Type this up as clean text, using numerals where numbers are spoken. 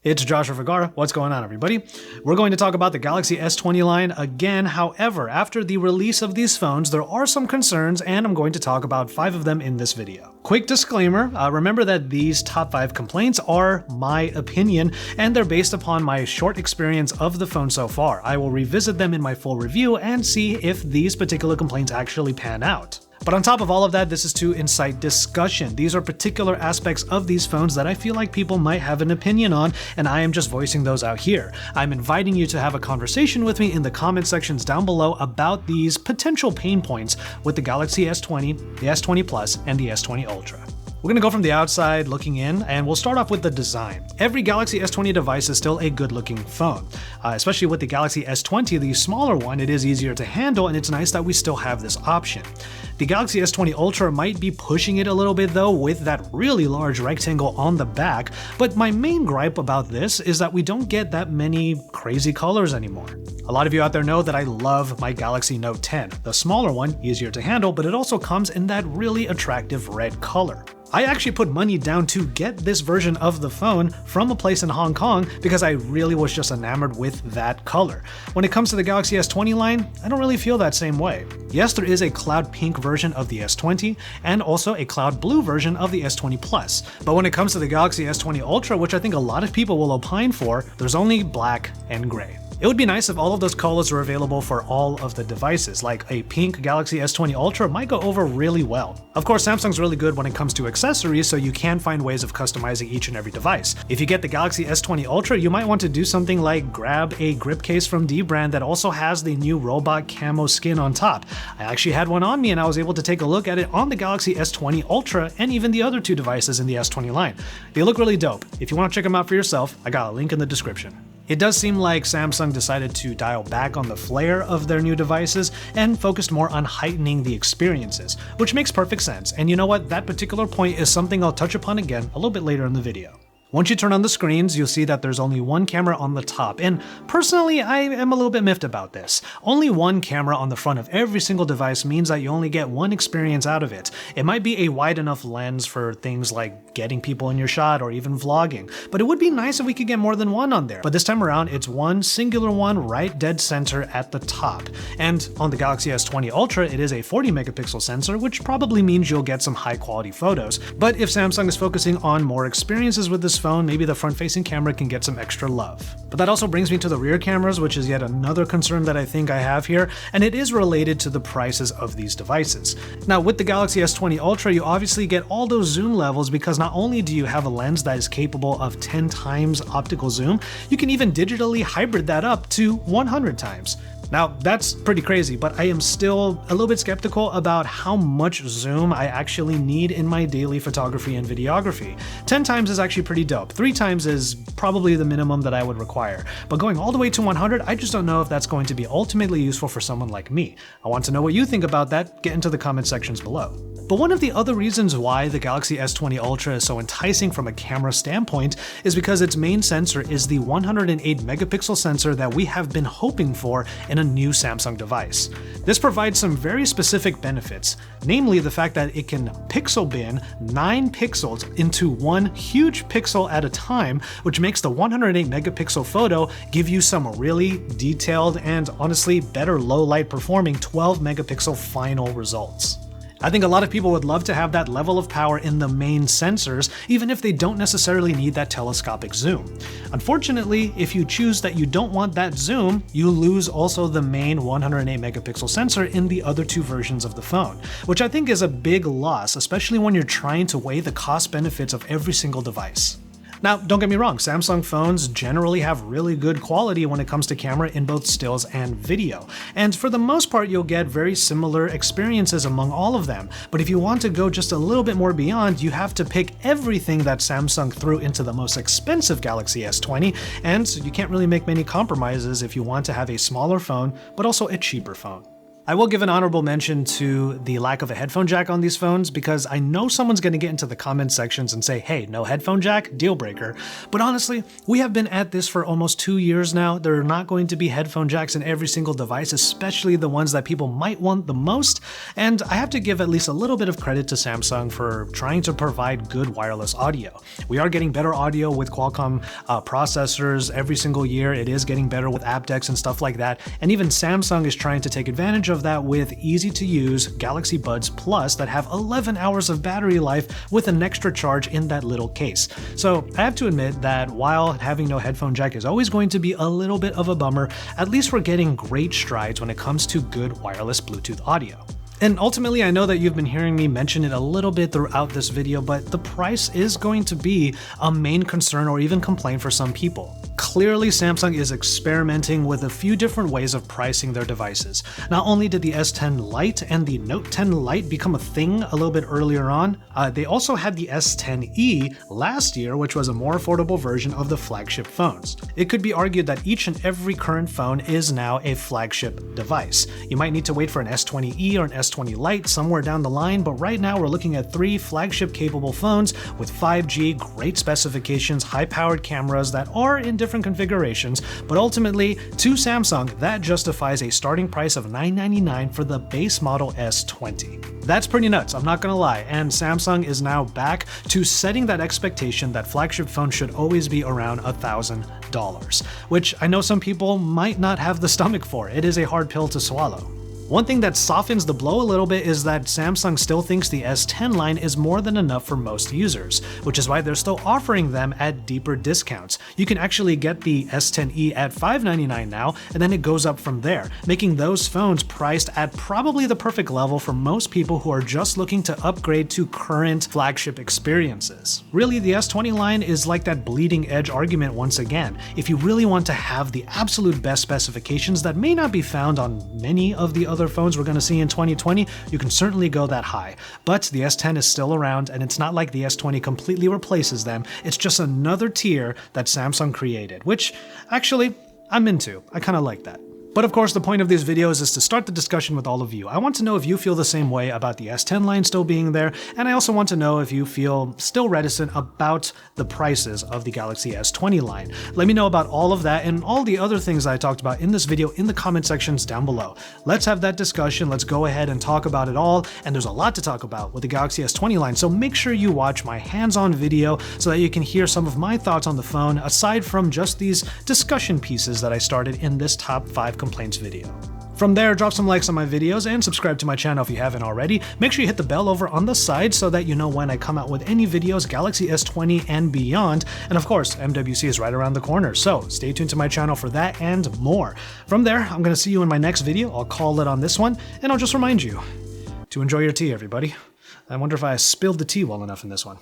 It's Joshua Vergara. What's going on, everybody? We're going to talk about the Galaxy S20 line again. However, after the release of these phones, there are some concerns, and I'm going to talk about 5 of them in this video. Quick disclaimer, remember that these top 5 complaints are my opinion, and they're based upon my short experience of the phone so far. I will revisit them in my full review and see if these particular complaints actually pan out. But on top of all of that, this is to incite discussion. These are particular aspects of these phones that I feel like people might have an opinion on, and I am just voicing those out here. I'm inviting you to have a conversation with me in the comment sections down below about these potential pain points with the Galaxy S20, the S20 Plus, and the S20 Ultra. We're going to go from the outside looking in, and we'll start off with the design. Every Galaxy S20 device is still a good-looking phone. Especially with the Galaxy S20, the smaller one, it is easier to handle, and it's nice that we still have this option. The Galaxy S20 Ultra might be pushing it a little bit though with that really large rectangle on the back, but my main gripe about this is that we don't get that many crazy colors anymore. A lot of you out there know that I love my Galaxy Note 10. The smaller one, easier to handle, but it also comes in that really attractive red color. I actually put money down to get this version of the phone from a place in Hong Kong because I really was just enamored with that color. When it comes to the Galaxy S20 line, I don't really feel that same way. Yes, there is a cloud pink version of the S20 and also a cloud blue version of the S20 Plus. But when it comes to the Galaxy S20 Ultra, which I think a lot of people will opine for, there's only black and gray. It would be nice if all of those colors were available for all of the devices, like a pink Galaxy S20 Ultra might go over really well. Of course, Samsung's really good when it comes to accessories, so you can find ways of customizing each and every device. If you get the Galaxy S20 Ultra, you might want to do something like grab a grip case from Dbrand that also has the new robot camo skin on top. I actually had one on me and I was able to take a look at it on the Galaxy S20 Ultra and even the other 2 devices in the S20 line. They look really dope. If you want to check them out for yourself, I got a link in the description. It does seem like Samsung decided to dial back on the flair of their new devices and focused more on heightening the experiences, which makes perfect sense. And you know what? That particular point is something I'll touch upon again a little bit later in the video. Once you turn on the screens, you'll see that there's only one camera on the top, and personally, I am a little bit miffed about this. Only one camera on the front of every single device means that you only get one experience out of it. It might be a wide enough lens for things like getting people in your shot or even vlogging, but it would be nice if we could get more than one on there. But this time around, it's one singular one right dead center at the top. And on the Galaxy S20 Ultra, it is a 40 megapixel sensor, which probably means you'll get some high quality photos. But if Samsung is focusing on more experiences with this phone, maybe the front-facing camera can get some extra love. But that also brings me to the rear cameras, which is yet another concern that I think I have here, and it is related to the prices of these devices. Now, with the Galaxy S20 Ultra, you obviously get all those zoom levels because not only do you have a lens that is capable of 10 times optical zoom, you can even digitally hybrid that up to 100 times. Now, that's pretty crazy, but I am still a little bit skeptical about how much zoom I actually need in my daily photography and videography. 10 times is actually pretty dope. 3 times is probably the minimum that I would require. But going all the way to 100, I just don't know if that's going to be ultimately useful for someone like me. I want to know what you think about that. Get into the comment sections below. But one of the other reasons why the Galaxy S20 Ultra is so enticing from a camera standpoint is because its main sensor is the 108 megapixel sensor that we have been hoping for in a new Samsung device. This provides some very specific benefits, namely the fact that it can pixel bin 9 pixels into one huge pixel at a time, which makes the 108 megapixel photo give you some really detailed and honestly better low light performing 12 megapixel final results. I think a lot of people would love to have that level of power in the main sensors, even if they don't necessarily need that telescopic zoom. Unfortunately, if you choose that you don't want that zoom, you lose also the main 108 megapixel sensor in the other 2 versions of the phone, which I think is a big loss, especially when you're trying to weigh the cost benefits of every single device. Now, don't get me wrong, Samsung phones generally have really good quality when it comes to camera in both stills and video. And for the most part, you'll get very similar experiences among all of them. But if you want to go just a little bit more beyond, you have to pick everything that Samsung threw into the most expensive Galaxy S20, and you can't really make many compromises if you want to have a smaller phone, but also a cheaper phone. I will give an honorable mention to the lack of a headphone jack on these phones because I know someone's going to get into the comment sections and say, hey, no headphone jack, deal breaker. But honestly, we have been at this for almost 2 years now. There are not going to be headphone jacks in every single device, especially the ones that people might want the most. And I have to give at least a little bit of credit to Samsung for trying to provide good wireless audio. We are getting better audio with Qualcomm processors every single year. It is getting better with aptX and stuff like that. And even Samsung is trying to take advantage of that with easy-to-use Galaxy Buds Plus that have 11 hours of battery life with an extra charge in that little case. So I have to admit that while having no headphone jack is always going to be a little bit of a bummer, at least we're getting great strides when it comes to good wireless Bluetooth audio. And ultimately, I know that you've been hearing me mention it a little bit throughout this video, but the price is going to be a main concern or even complaint for some people. Clearly, Samsung is experimenting with a few different ways of pricing their devices. Not only did the S10 Lite and the Note 10 Lite become a thing a little bit earlier on, they also had the S10e last year, which was a more affordable version of the flagship phones. It could be argued that each and every current phone is now a flagship device. You might need to wait for an S20e or an S20 Lite somewhere down the line, but right now we're looking at 3 flagship-capable phones with 5G, great specifications, high-powered cameras that are in different configurations, but ultimately, to Samsung, that justifies a starting price of $999 for the base model S20. That's pretty nuts, I'm not gonna lie, and Samsung is now back to setting that expectation that flagship phones should always be around $1,000, which I know some people might not have the stomach for. It is a hard pill to swallow. One thing that softens the blow a little bit is that Samsung still thinks the S10 line is more than enough for most users, which is why they're still offering them at deeper discounts. You can actually get the S10e at $599 now, and then it goes up from there, making those phones priced at probably the perfect level for most people who are just looking to upgrade to current flagship experiences. Really, the S20 line is like that bleeding edge argument once again. If you really want to have the absolute best specifications that may not be found on many of the other phones we're going to see in 2020, you can certainly go that high. But the S10 is still around, and it's not like the S20 completely replaces them. It's just another tier that Samsung created, which actually I'm into. I kind of like that. But of course, the point of these videos is to start the discussion with all of you. I want to know if you feel the same way about the S10 line still being there, and I also want to know if you feel still reticent about the prices of the Galaxy S20 line. Let me know about all of that and all the other things I talked about in this video in the comment sections down below. Let's have that discussion, let's go ahead and talk about it all, and there's a lot to talk about with the Galaxy S20 line, so make sure you watch my hands-on video so that you can hear some of my thoughts on the phone, aside from just these discussion pieces that I started in this top 5 complaints video. From there, drop some likes on my videos and subscribe to my channel if you haven't already. Make sure you hit the bell over on the side so that you know when I come out with any videos, Galaxy S20 and beyond. And of course, MWC is right around the corner, so stay tuned to my channel for that and more. From there, I'm going to see you in my next video. I'll call it on this one, and I'll just remind you to enjoy your tea, everybody. I wonder if I spilled the tea well enough in this one.